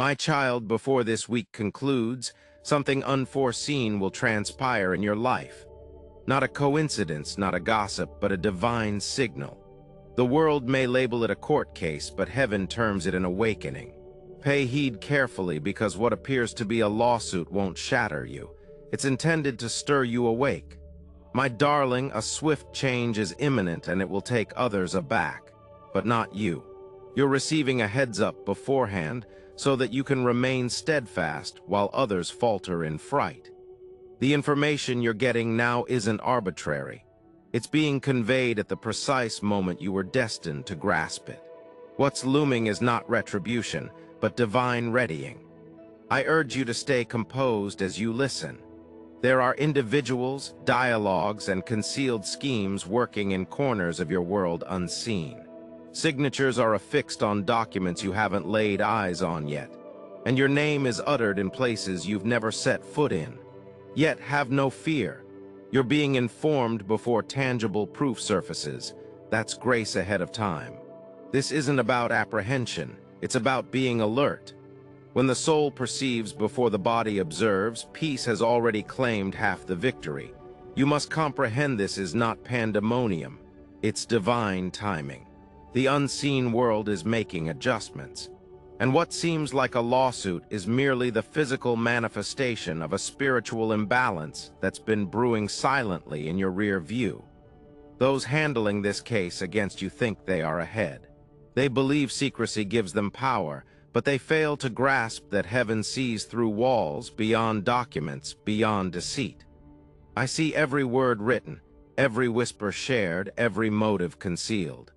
My child, before this week concludes, something unforeseen will transpire in your life. Not a coincidence, not a gossip, but a divine signal. The world may label it a court case, but heaven terms it an awakening. Pay heed carefully, because what appears to be a lawsuit won't shatter you. It's intended to stir you awake. My darling, a swift change is imminent, and it will take others aback, but not you. You're receiving a heads-up beforehand so that you can remain steadfast while others falter in fright. The information you're getting now isn't arbitrary. It's being conveyed at the precise moment you were destined to grasp it. What's looming is not retribution, but divine readying. I urge you to stay composed as you listen. There are individuals, dialogues, and concealed schemes working in corners of your world unseen. Signatures are affixed on documents you haven't laid eyes on yet, and your name is uttered in places you've never set foot in. Yet have no fear. You're being informed before tangible proof surfaces. That's grace ahead of time. This isn't about apprehension, it's about being alert. When the soul perceives before the body observes, peace has already claimed half the victory. You must comprehend this is not pandemonium, it's divine timing. The unseen world is making adjustments. And what seems like a lawsuit is merely the physical manifestation of a spiritual imbalance that's been brewing silently in your rear view. Those handling this case against you think they are ahead. They believe secrecy gives them power, but they fail to grasp that heaven sees through walls, beyond documents, beyond deceit. I see every word written, every whisper shared, every motive concealed.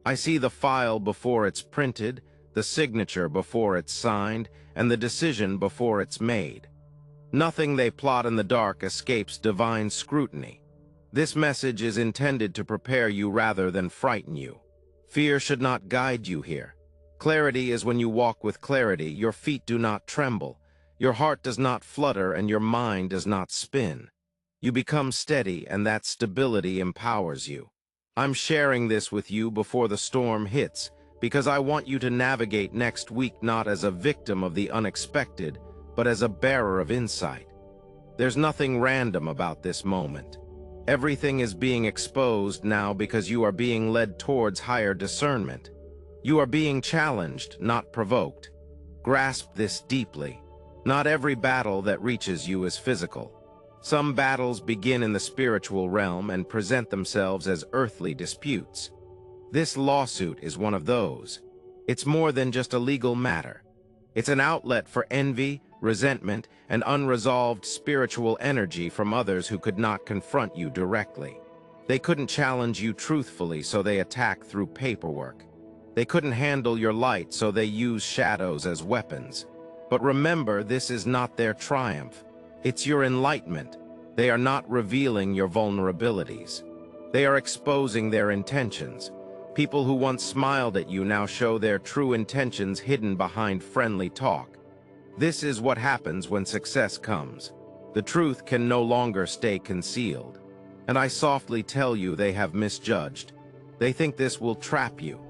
I see the file before it's printed, the signature before it's signed, and the decision before it's made. Nothing they plot in the dark escapes divine scrutiny. This message is intended to prepare you rather than frighten you. Fear should not guide you here. Clarity is when you walk with clarity, your feet do not tremble, your heart does not flutter, and your mind does not spin. You become steady, and that stability empowers you. I'm sharing this with you before the storm hits, because I want you to navigate next week not as a victim of the unexpected, but as a bearer of insight. There's nothing random about this moment. Everything is being exposed now because you are being led towards higher discernment. You are being challenged, not provoked. Grasp this deeply. Not every battle that reaches you is physical. Some battles begin in the spiritual realm and present themselves as earthly disputes. This lawsuit is one of those. It's more than just a legal matter. It's an outlet for envy, resentment, and unresolved spiritual energy from others who could not confront you directly. They couldn't challenge you truthfully, so they attack through paperwork. They couldn't handle your light, so they use shadows as weapons. But remember, this is not their triumph. It's your enlightenment. They are not revealing your vulnerabilities. They are exposing their intentions. People who once smiled at you now show their true intentions hidden behind friendly talk. This is what happens when success comes. The truth can no longer stay concealed. And I softly tell you they have misjudged. They think this will trap you.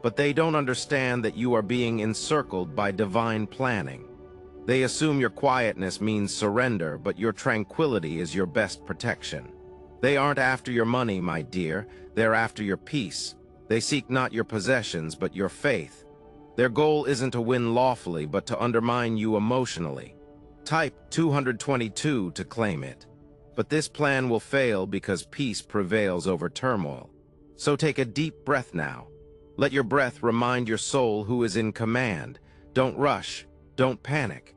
But they don't understand that you are being encircled by divine planning. They assume your quietness means surrender, but your tranquility is your best protection. They aren't after your money, my dear. They're after your peace. They seek not your possessions, but your faith. Their goal isn't to win lawfully, but to undermine you emotionally. Type 222 to claim it. But this plan will fail because peace prevails over turmoil. So take a deep breath now. Let your breath remind your soul who is in command. Don't rush. Don't panic.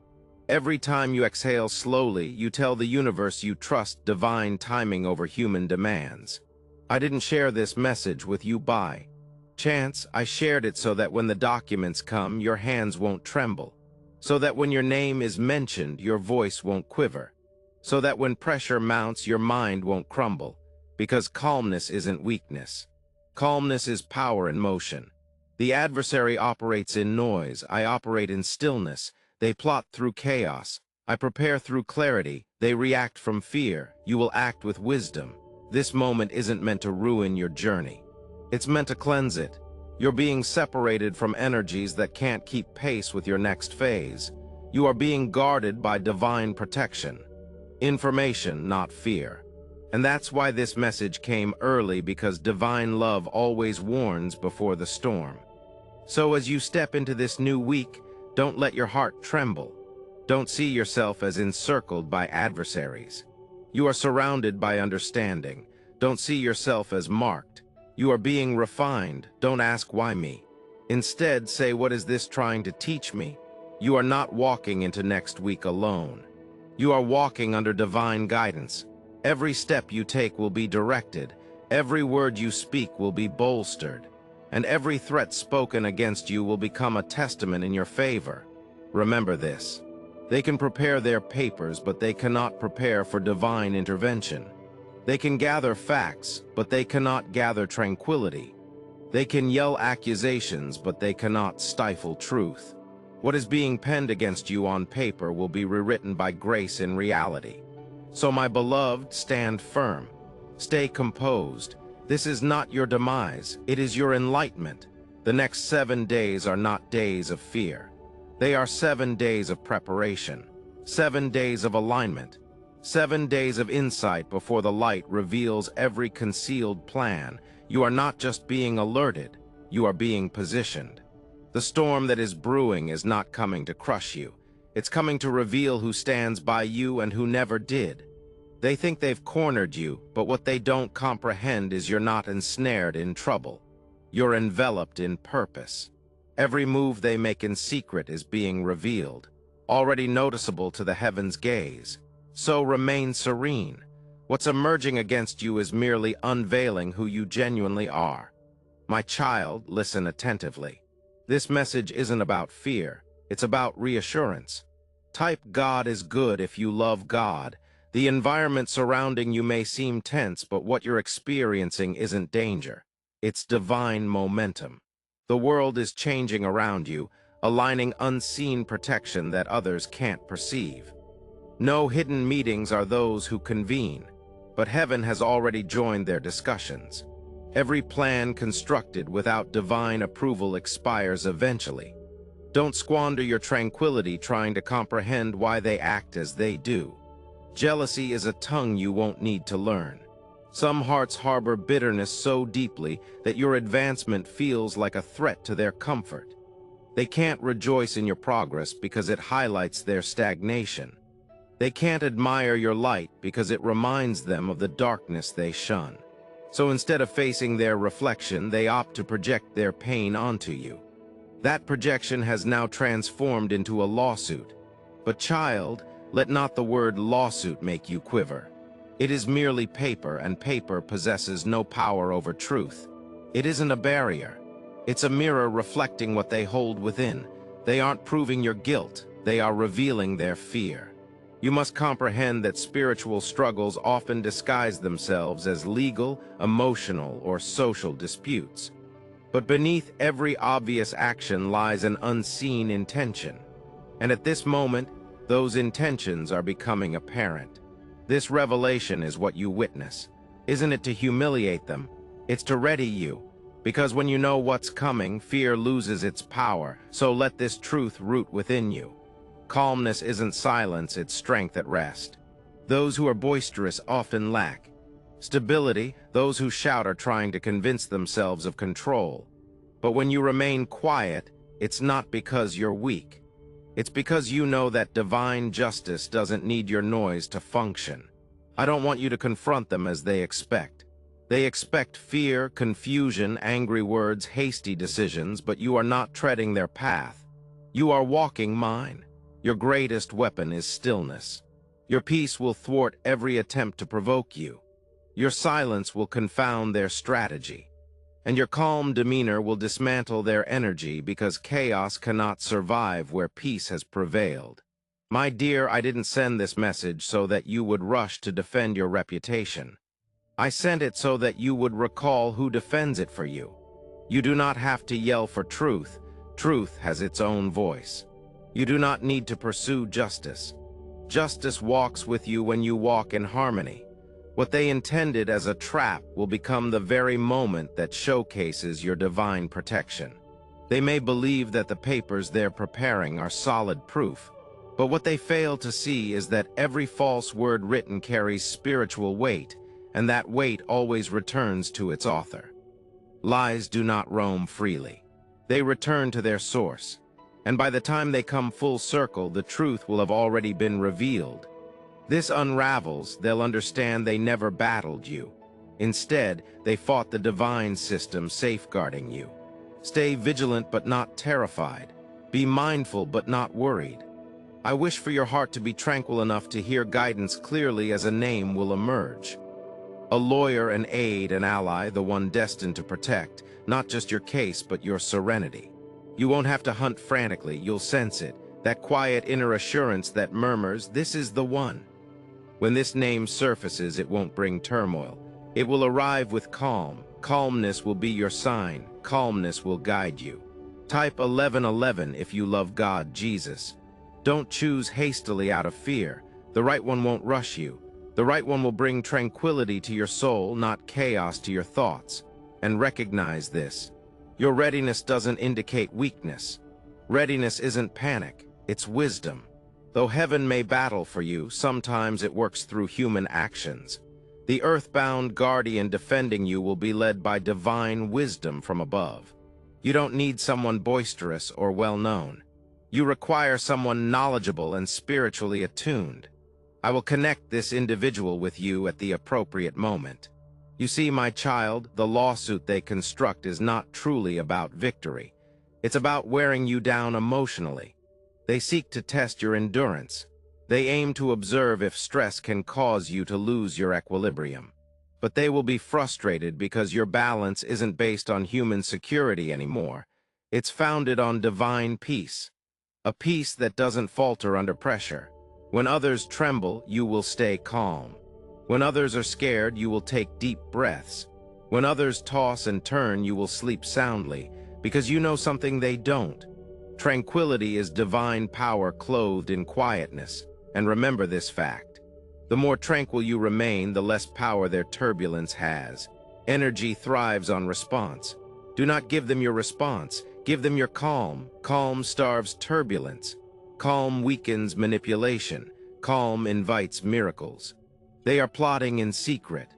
Every time you exhale slowly, you tell the universe you trust divine timing over human demands. I didn't share this message with you by chance. I shared it so that when the documents come, your hands won't tremble. So that when your name is mentioned, your voice won't quiver. So that when pressure mounts, your mind won't crumble. Because calmness isn't weakness. Calmness is power in motion. The adversary operates in noise. I operate in stillness. They plot through chaos. I prepare through clarity. They react from fear. You will act with wisdom. This moment isn't meant to ruin your journey. It's meant to cleanse it. You're being separated from energies that can't keep pace with your next phase. You are being guarded by divine protection. Information, not fear. And that's why this message came early, because divine love always warns before the storm. So as you step into this new week, don't let your heart tremble. Don't see yourself as encircled by adversaries. You are surrounded by understanding. Don't see yourself as marked. You are being refined. Don't ask why me. Instead, say, what is this trying to teach me? You are not walking into next week alone. You are walking under divine guidance. Every step you take will be directed. Every word you speak will be bolstered. And every threat spoken against you will become a testament in your favor. Remember this. They can prepare their papers, but they cannot prepare for divine intervention. They can gather facts, but they cannot gather tranquility. They can yell accusations, but they cannot stifle truth. What is being penned against you on paper will be rewritten by grace in reality. So, my beloved, stand firm. Stay composed. This is not your demise, it is your enlightenment. The next 7 days are not days of fear. They are 7 days of preparation, 7 days of alignment, 7 days of insight before the light reveals every concealed plan. You are not just being alerted, you are being positioned. The storm that is brewing is not coming to crush you. It's coming to reveal who stands by you and who never did. They think they've cornered you, but what they don't comprehend is you're not ensnared in trouble. You're enveloped in purpose. Every move they make in secret is being revealed, already noticeable to the heavens' gaze. So remain serene. What's emerging against you is merely unveiling who you genuinely are. My child, listen attentively. This message isn't about fear, it's about reassurance. Type God is good if you love God. The environment surrounding you may seem tense, but what you're experiencing isn't danger. It's divine momentum. The world is changing around you, aligning unseen protection that others can't perceive. No hidden meetings are those who convene, but heaven has already joined their discussions. Every plan constructed without divine approval expires eventually. Don't squander your tranquility trying to comprehend why they act as they do. Jealousy is a tongue you won't need to learn. Some hearts harbor bitterness so deeply that your advancement feels like a threat to their comfort. They can't rejoice in your progress because it highlights their stagnation. They can't admire your light because it reminds them of the darkness they shun. So instead of facing their reflection, they opt to project their pain onto you. That projection has now transformed into a lawsuit. But child, let not the word lawsuit make you quiver. It is merely paper, and paper possesses no power over truth. It isn't a barrier. It's a mirror reflecting what they hold within. They aren't proving your guilt. They are revealing their fear. You must comprehend that spiritual struggles often disguise themselves as legal, emotional, or social disputes. But beneath every obvious action lies an unseen intention. And at this moment, those intentions are becoming apparent. This revelation is what you witness. Isn't it to humiliate them? It's to ready you. Because when you know what's coming, fear loses its power. So let this truth root within you. Calmness isn't silence, it's strength at rest. Those who are boisterous often lack stability. Those who shout are trying to convince themselves of control. But when you remain quiet, it's not because you're weak. It's because you know that divine justice doesn't need your noise to function. I don't want you to confront them as they expect. They expect fear, confusion, angry words, hasty decisions, but you are not treading their path. You are walking mine. Your greatest weapon is stillness. Your peace will thwart every attempt to provoke you. Your silence will confound their strategy. And your calm demeanor will dismantle their energy, because chaos cannot survive where peace has prevailed. My dear, I didn't send this message so that you would rush to defend your reputation. I sent it so that you would recall who defends it for you. You do not have to yell for truth. Truth has its own voice. You do not need to pursue justice. Justice walks with you when you walk in harmony. What they intended as a trap will become the very moment that showcases your divine protection. They may believe that the papers they're preparing are solid proof, but what they fail to see is that every false word written carries spiritual weight, and that weight always returns to its author. Lies do not roam freely. They return to their source, and by the time they come full circle, the truth will have already been revealed. This unravels, they'll understand they never battled you. Instead, they fought the divine system safeguarding you. Stay vigilant but not terrified. Be mindful but not worried. I wish for your heart to be tranquil enough to hear guidance clearly as a name will emerge. A lawyer, an aide, an ally, the one destined to protect, not just your case but your serenity. You won't have to hunt frantically, you'll sense it, that quiet inner assurance that murmurs, "This is the one." When this name surfaces, it won't bring turmoil. It will arrive with calm. Calmness will be your sign. Calmness will guide you. Type 1111 if you love God, Jesus. Don't choose hastily out of fear. The right one won't rush you. The right one will bring tranquility to your soul, not chaos to your thoughts. And recognize this. Your readiness doesn't indicate weakness. Readiness isn't panic, it's wisdom. Though heaven may battle for you, sometimes it works through human actions. The earthbound guardian defending you will be led by divine wisdom from above. You don't need someone boisterous or well-known. You require someone knowledgeable and spiritually attuned. I will connect this individual with you at the appropriate moment. You see, my child, the lawsuit they construct is not truly about victory. It's about wearing you down emotionally. They seek to test your endurance. They aim to observe if stress can cause you to lose your equilibrium. But they will be frustrated because your balance isn't based on human security anymore. It's founded on divine peace. A peace that doesn't falter under pressure. When others tremble, you will stay calm. When others are scared, you will take deep breaths. When others toss and turn, you will sleep soundly, because you know something they don't. Tranquility is divine power clothed in quietness, and remember this fact. The more tranquil you remain, the less power their turbulence has. Energy thrives on response. Do not give them your response. Give them your calm. Calm starves turbulence. Calm weakens manipulation. Calm invites miracles. They are plotting in secret,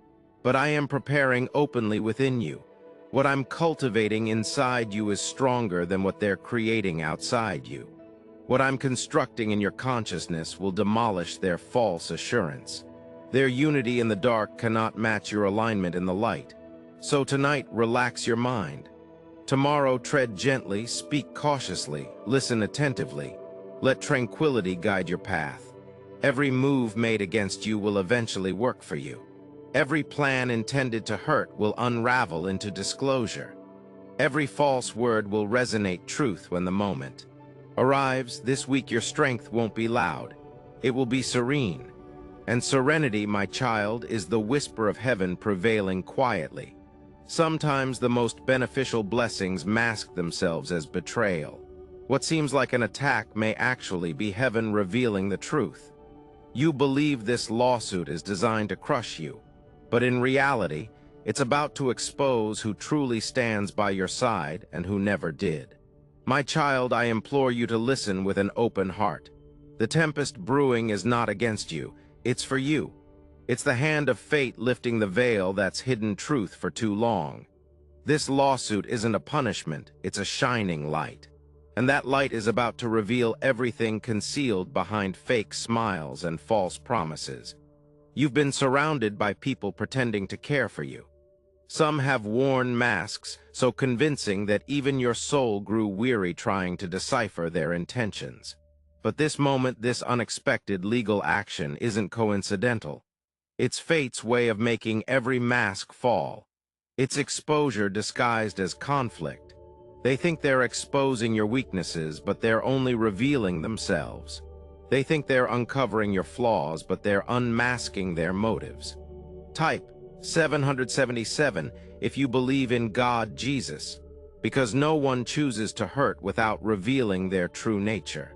but I am preparing openly within you. What I'm cultivating inside you is stronger than what they're creating outside you. What I'm constructing in your consciousness will demolish their false assurance. Their unity in the dark cannot match your alignment in the light. So tonight, relax your mind. Tomorrow, tread gently, speak cautiously, listen attentively. Let tranquility guide your path. Every move made against you will eventually work for you. Every plan intended to hurt will unravel into disclosure. Every false word will resonate truth when the moment arrives. This week your strength won't be loud. It will be serene. And serenity, my child, is the whisper of heaven prevailing quietly. Sometimes the most beneficial blessings mask themselves as betrayal. What seems like an attack may actually be heaven revealing the truth. You believe this lawsuit is designed to crush you. But in reality, it's about to expose who truly stands by your side and who never did. My child, I implore you to listen with an open heart. The tempest brewing is not against you, it's for you. It's the hand of fate lifting the veil that's hidden truth for too long. This lawsuit isn't a punishment, it's a shining light. And that light is about to reveal everything concealed behind fake smiles and false promises. You've been surrounded by people pretending to care for you. Some have worn masks so convincing that even your soul grew weary trying to decipher their intentions. But this moment, this unexpected legal action isn't coincidental. It's fate's way of making every mask fall. It's exposure disguised as conflict. They think they're exposing your weaknesses, but they're only revealing themselves. They think they're uncovering your flaws, but they're unmasking their motives. Type 777 if you believe in God, Jesus, because no one chooses to hurt without revealing their true nature.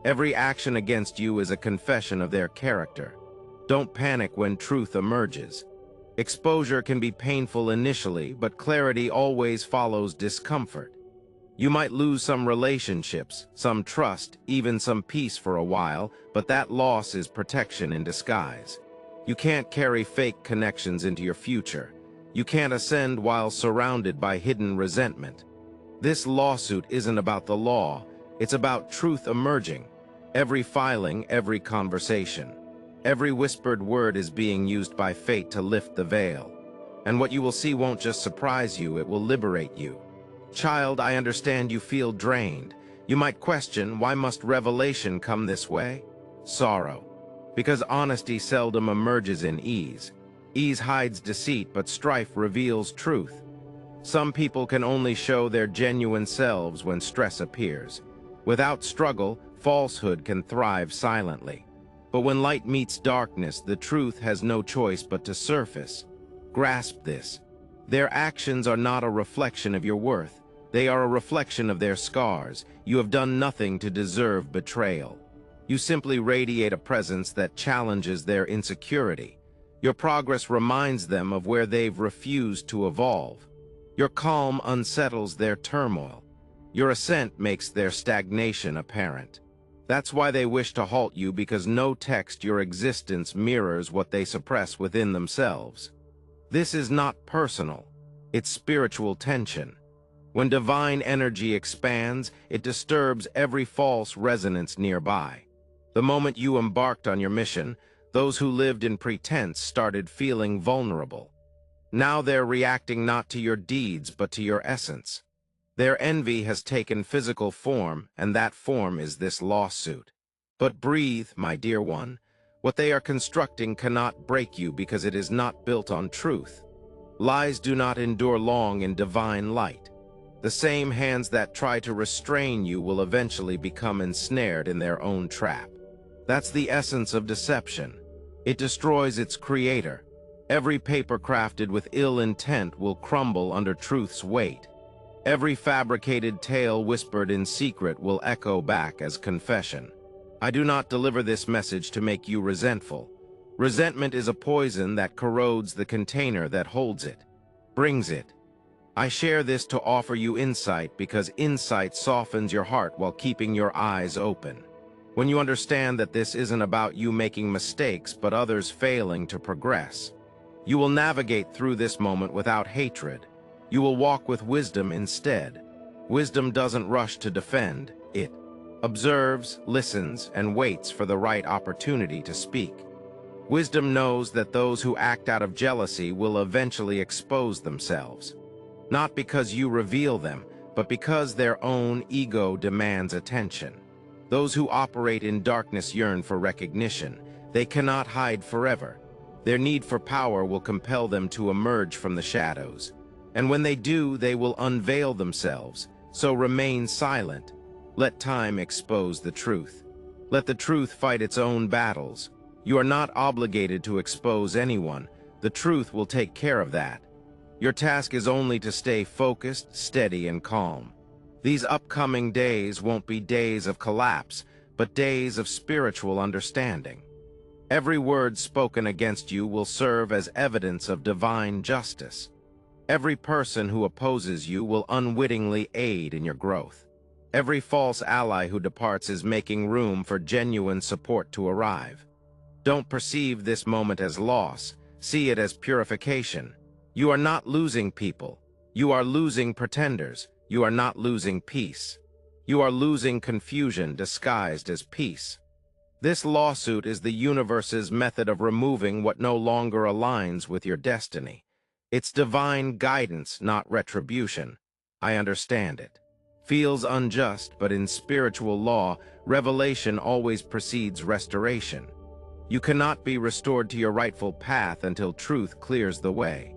Every action against you is a confession of their character. Don't panic when truth emerges. Exposure can be painful initially, but clarity always follows discomfort. You might lose some relationships, some trust, even some peace for a while, but that loss is protection in disguise. You can't carry fake connections into your future. You can't ascend while surrounded by hidden resentment. This lawsuit isn't about the law, it's about truth emerging. Every filing, every conversation, every whispered word is being used by fate to lift the veil. And what you will see won't just surprise you, it will liberate you. Child, I understand you feel drained. You might question, why must revelation come this way? Sorrow. Because honesty seldom emerges in ease. Ease hides deceit, but strife reveals truth. Some people can only show their genuine selves when stress appears. Without struggle, falsehood can thrive silently. But when light meets darkness, the truth has no choice but to surface. Grasp this. Their actions are not a reflection of your worth. They are a reflection of their scars. You have done nothing to deserve betrayal. You simply radiate a presence that challenges their insecurity. Your progress reminds them of where they've refused to evolve. Your calm unsettles their turmoil. Your ascent makes their stagnation apparent. That's why they wish to halt you, because no text your existence mirrors what they suppress within themselves. This is not personal. It's spiritual tension. When divine energy expands, it disturbs every false resonance nearby. The moment you embarked on your mission, those who lived in pretense started feeling vulnerable. Now they're reacting not to your deeds, but to your essence. Their envy has taken physical form, and that form is this lawsuit. But breathe, my dear one. What they are constructing cannot break you because it is not built on truth. Lies do not endure long in divine light. The same hands that try to restrain you will eventually become ensnared in their own trap. That's the essence of deception. It destroys its creator. Every paper crafted with ill intent will crumble under truth's weight. Every fabricated tale whispered in secret will echo back as confession. I do not deliver this message to make you resentful. Resentment is a poison that corrodes the container that holds it, brings it. I share this to offer you insight, because insight softens your heart while keeping your eyes open. When you understand that this isn't about you making mistakes, but others failing to progress, you will navigate through this moment without hatred. You will walk with wisdom instead. Wisdom doesn't rush to defend. It observes, listens, and waits for the right opportunity to speak. Wisdom knows that those who act out of jealousy will eventually expose themselves. Not because you reveal them, but because their own ego demands attention. Those who operate in darkness yearn for recognition. They cannot hide forever. Their need for power will compel them to emerge from the shadows. And when they do, they will unveil themselves. So remain silent. Let time expose the truth. Let the truth fight its own battles. You are not obligated to expose anyone. The truth will take care of that. Your task is only to stay focused, steady, and calm. These upcoming days won't be days of collapse, but days of spiritual understanding. Every word spoken against you will serve as evidence of divine justice. Every person who opposes you will unwittingly aid in your growth. Every false ally who departs is making room for genuine support to arrive. Don't perceive this moment as loss. See it as purification. You are not losing people. You are losing pretenders. You are not losing peace. You are losing confusion disguised as peace. This lawsuit is the universe's method of removing what no longer aligns with your destiny. It's divine guidance, not retribution. I understand it. Feels unjust, but in spiritual law, revelation always precedes restoration. You cannot be restored to your rightful path until truth clears the way.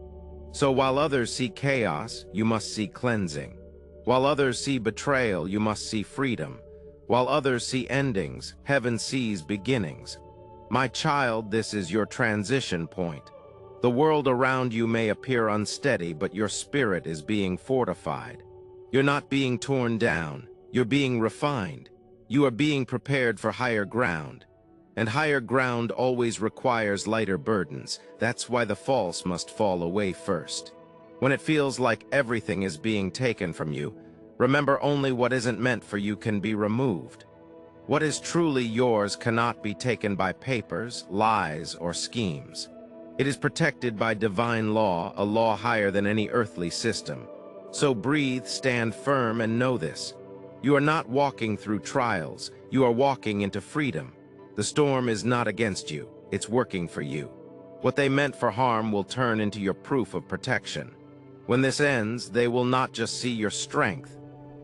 So while others see chaos, you must see cleansing. While others see betrayal, you must see freedom. While others see endings, heaven sees beginnings. My child, this is your transition point. The world around you may appear unsteady, but your spirit is being fortified. You're not being torn down. You're being refined. You are being prepared for higher ground. And higher ground always requires lighter burdens. That's why the false must fall away first. When it feels like everything is being taken from you, remember only what isn't meant for you can be removed. What is truly yours cannot be taken by papers, lies, or schemes. It is protected by divine law, a law higher than any earthly system. So breathe, stand firm, and know this. You are not walking through trials. You are walking into freedom. The storm is not against you. It's working for you. What they meant for harm will turn into your proof of protection. When this ends, they will not just see your strength.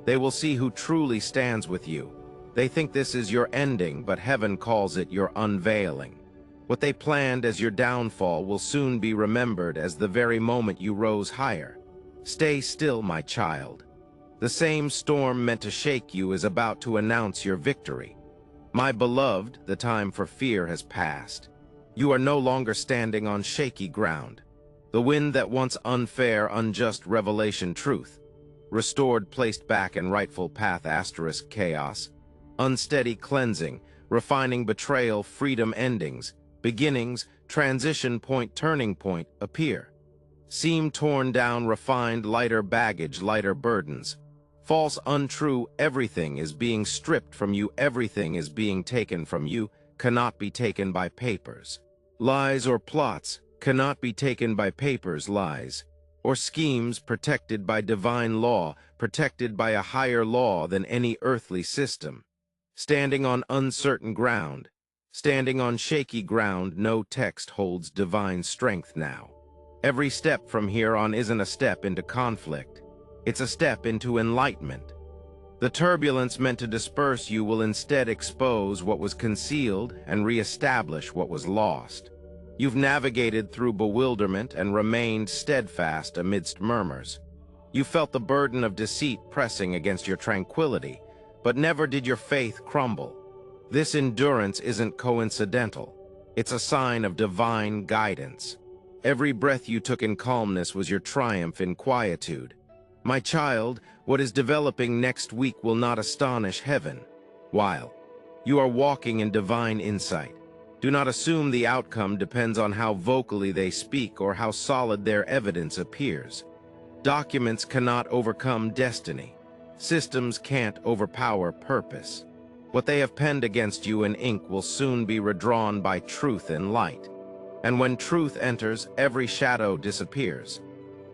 They will see who truly stands with you. They think this is your ending, but heaven calls it your unveiling. What they planned as your downfall will soon be remembered as the very moment you rose higher. Stay still, my child. The same storm meant to shake you is about to announce your victory. My beloved, the time for fear has passed. You are no longer standing on shaky ground. The wind that once unfair, unjust revelation truth, restored, placed back in rightful path * chaos, unsteady cleansing, refining betrayal, freedom endings, beginnings, transition point, turning point, appear. Seam torn down, refined, lighter baggage, lighter burdens. False, untrue, everything is being stripped from you, everything is being taken from you, cannot be taken by papers. Lies or plots cannot be taken by papers, lies, or schemes protected by divine law, protected by a higher law than any earthly system. Standing on uncertain ground, standing on shaky ground, no text holds divine strength now. Every step from here on isn't a step into conflict. It's a step into enlightenment. The turbulence meant to disperse you will instead expose what was concealed and re-establish what was lost. You've navigated through bewilderment and remained steadfast amidst murmurs. You felt the burden of deceit pressing against your tranquility, but never did your faith crumble. This endurance isn't coincidental. It's a sign of divine guidance. Every breath you took in calmness was your triumph in quietude. My child, what is developing next week will not astonish heaven. While you are walking in divine insight, do not assume the outcome depends on how vocally they speak or how solid their evidence appears. Documents cannot overcome destiny. Systems can't overpower purpose. What they have penned against you in ink will soon be redrawn by truth and light. And when truth enters, every shadow disappears.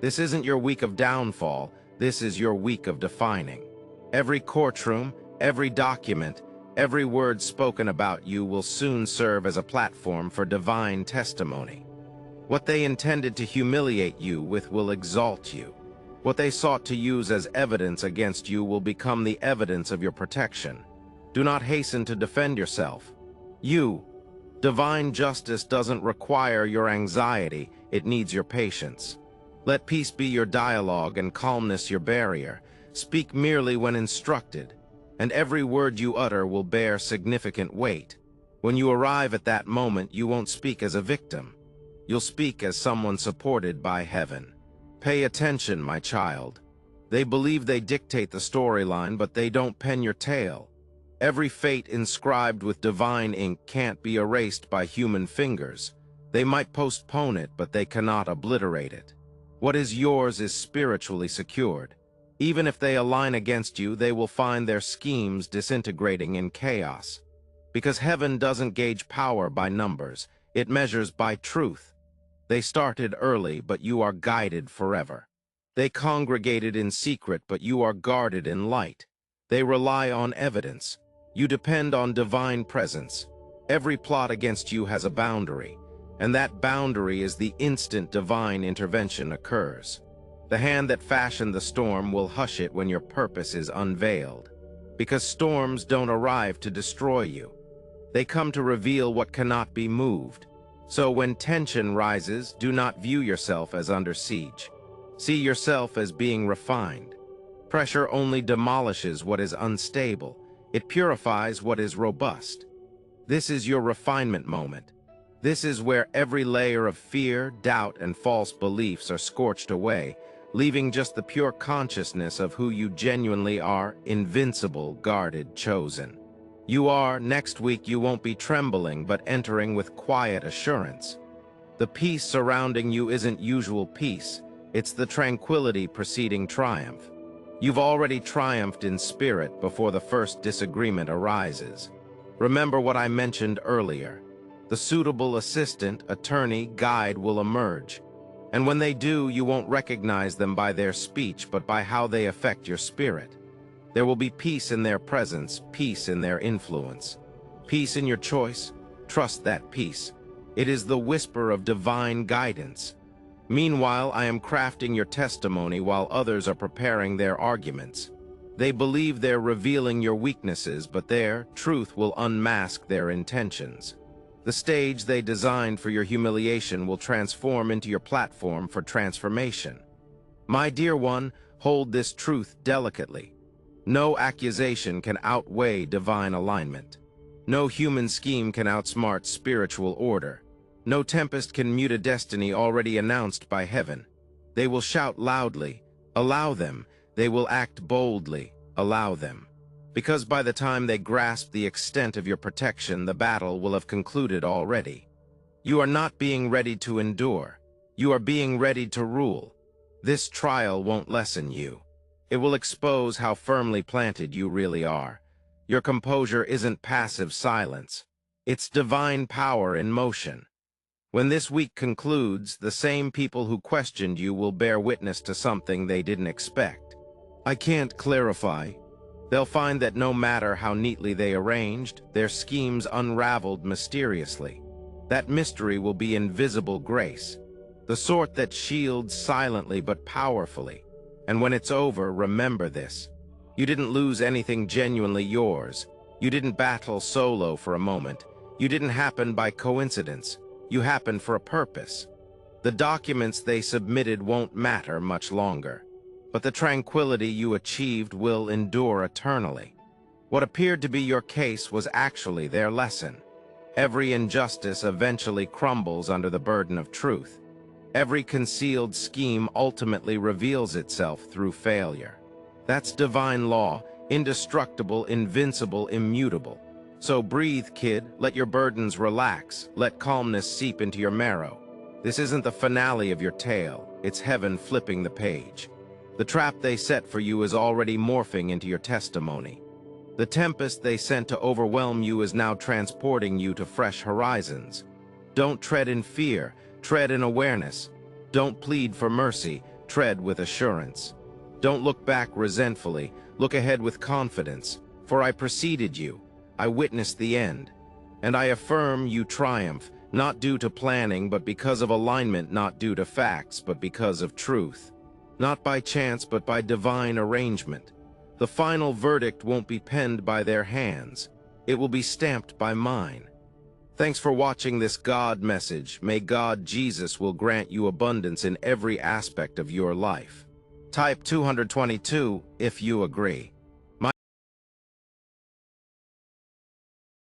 This isn't your week of downfall. This is your week of defining. Every courtroom, every document, every word spoken about you will soon serve as a platform for divine testimony. What they intended to humiliate you with will exalt you. What they sought to use as evidence against you will become the evidence of your protection. Do not hasten to defend yourself. Divine justice doesn't require your anxiety, it needs your patience. Let peace be your dialogue and calmness your barrier. Speak merely when instructed, and every word you utter will bear significant weight. When you arrive at that moment, you won't speak as a victim. You'll speak as someone supported by heaven. Pay attention, my child. They believe they dictate the storyline, but they don't pen your tale. Every fate inscribed with divine ink can't be erased by human fingers. They might postpone it, but they cannot obliterate it. What is yours is spiritually secured. Even if they align against you, they will find their schemes disintegrating in chaos. Because heaven doesn't gauge power by numbers, it measures by truth. They started early, but you are guided forever. They congregated in secret, but you are guarded in light. They rely on evidence. You depend on divine presence. Every plot against you has a boundary, and that boundary is the instant divine intervention occurs. The hand that fashioned the storm will hush it when your purpose is unveiled. Because storms don't arrive to destroy you. They come to reveal what cannot be moved. So when tension rises, do not view yourself as under siege. See yourself as being refined. Pressure only demolishes what is unstable. It purifies what is robust. This is your refinement moment. This is where every layer of fear, doubt, and false beliefs are scorched away, leaving just the pure consciousness of who you genuinely are, invincible, guarded, chosen. Next week you won't be trembling, but entering with quiet assurance. The peace surrounding you isn't usual peace. It's the tranquility preceding triumph. You've already triumphed in spirit before the first disagreement arises. Remember what I mentioned earlier. The suitable assistant, attorney, guide will emerge. And when they do, you won't recognize them by their speech, but by how they affect your spirit. There will be peace in their presence, peace in their influence. Peace in your choice. Trust that peace. It is the whisper of divine guidance. Meanwhile, I am crafting your testimony while others are preparing their arguments. They believe they're revealing your weaknesses, but their truth will unmask their intentions. The stage they designed for your humiliation will transform into your platform for transformation. My dear one, hold this truth delicately. No accusation can outweigh divine alignment. No human scheme can outsmart spiritual order. No tempest can mute a destiny already announced by heaven. They will shout loudly. Allow them. They will act boldly. Allow them. Because by the time they grasp the extent of your protection, the battle will have concluded already. You are not being ready to endure. You are being ready to rule. This trial won't lessen you. It will expose how firmly planted you really are. Your composure isn't passive silence. It's divine power in motion. When this week concludes, the same people who questioned you will bear witness to something they didn't expect. I can't clarify. They'll find that no matter how neatly they arranged, their schemes unraveled mysteriously. That mystery will be invisible grace, the sort that shields silently but powerfully. And when it's over, remember this. You didn't lose anything genuinely yours. You didn't battle solo for a moment. You didn't happen by coincidence. You happened for a purpose. The documents they submitted won't matter much longer, but the tranquility you achieved will endure eternally. What appeared to be your case was actually their lesson. Every injustice eventually crumbles under the burden of truth. Every concealed scheme ultimately reveals itself through failure. That's divine law, indestructible, invincible, immutable. So breathe, kid, let your burdens relax, let calmness seep into your marrow. This isn't the finale of your tale, it's heaven flipping the page. The trap they set for you is already morphing into your testimony. The tempest they sent to overwhelm you is now transporting you to fresh horizons. Don't tread in fear, tread in awareness. Don't plead for mercy, tread with assurance. Don't look back resentfully, look ahead with confidence. For I preceded you, I witnessed the end. And I affirm you triumph, not due to planning, but because of alignment, not due to facts, but because of truth. Not by chance, but by divine arrangement. The final verdict won't be penned by their hands. It will be stamped by mine. Thanks for watching this God message. May God Jesus will grant you abundance in every aspect of your life. Type 222 if you agree.